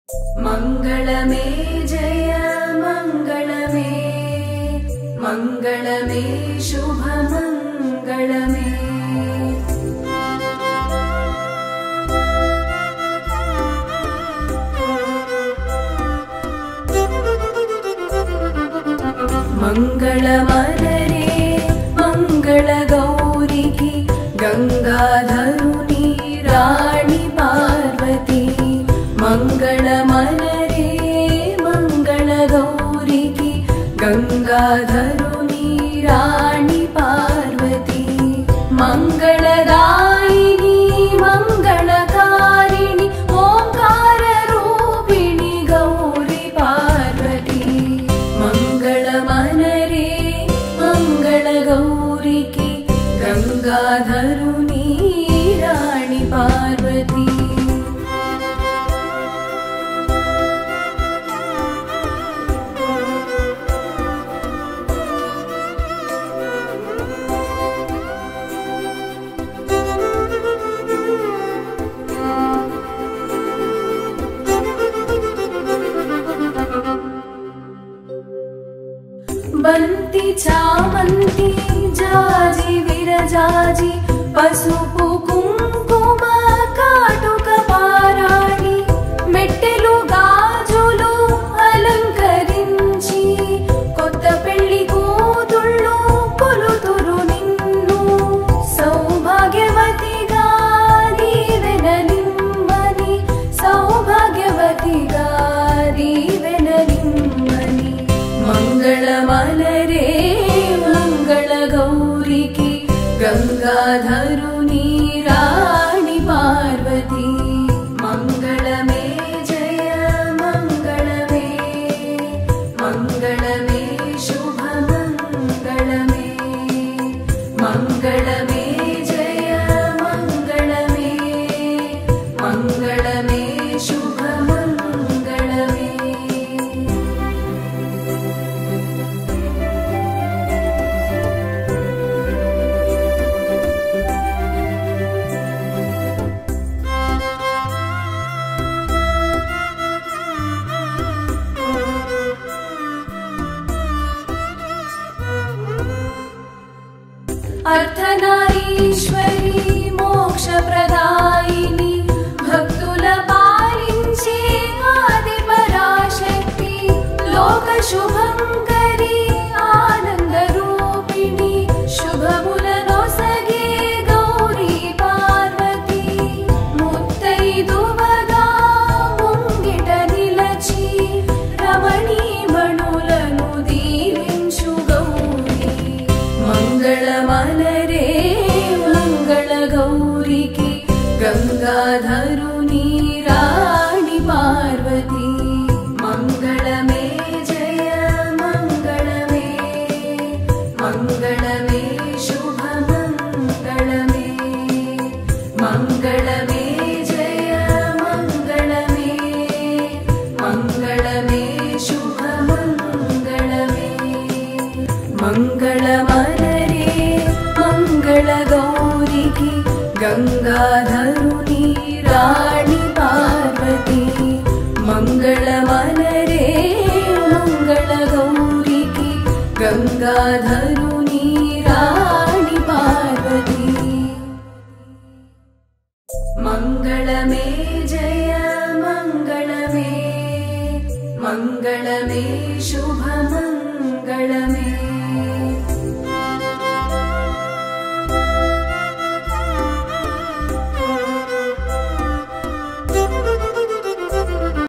मंगलमे जय मंगलमे मंगलमे शुभ मंगलमे मंगलमलरे मंगल गौरिकी गंगाधरुनी राणी पार्वती मंगलमलरे मंगल गौरिकी गंगाधरुनी राणी पार्वती मंगलदायिनी मंगलकारिणी ओंकार रूपिणी गौरी पार्वती मंगलमलरे मंगल गौरिकी गंगाधरुनी राणी पार्वती बंती चामंती जाजी विरजाजी पसुपु कुंकुम काटुक पाराणी मेट्टेलु गाजुलु अलंकरिंची कोत्त पेल्ली कूतुळ्ळु कोलुतुरु निन्नु सौभाग्यवतिगा दीवेनलिम्मनि सौभाग्यवतिगा दीवेनलिम्मनि मंगलमलरे मंगल गौरिकी गंगाधरुनी राणी पार्वती मंगलमे जय मंगलमे मंगलमे शुभ मंगलमे मंगलमे जय मंगलमे मंगलमे शुभ मंगलमे अर्धनारीश्वरी मोक्षप्रदायिनी भक्तुल पालिंचे आदिपराशक्ति लोकशुभंकरी आनंदरूपिणी शुभमुलनोसगे गौरी पार्वती मुत्तैदुवगा मुंगिट निलची रमणी मणुలను దీవించు గౌరీ मंगलमलरे मंगल गौरिकी गंगाधरुनी राणी पार्वती मंगलमे जय मंगलमे मंगलमे शुभ मंगलमे मंगलमे जय मंगलमे मंगलमे शुभ मंगलमे मंगलमलरे मंगल गौरिकी गंगाधरुनी राणी पार्वती मंगलमलरे मंगल गौरिकी गंगाधरुनी राणी पार्वती मंगलमे जय मंगलमे मंगलमे शुभ मंगलमे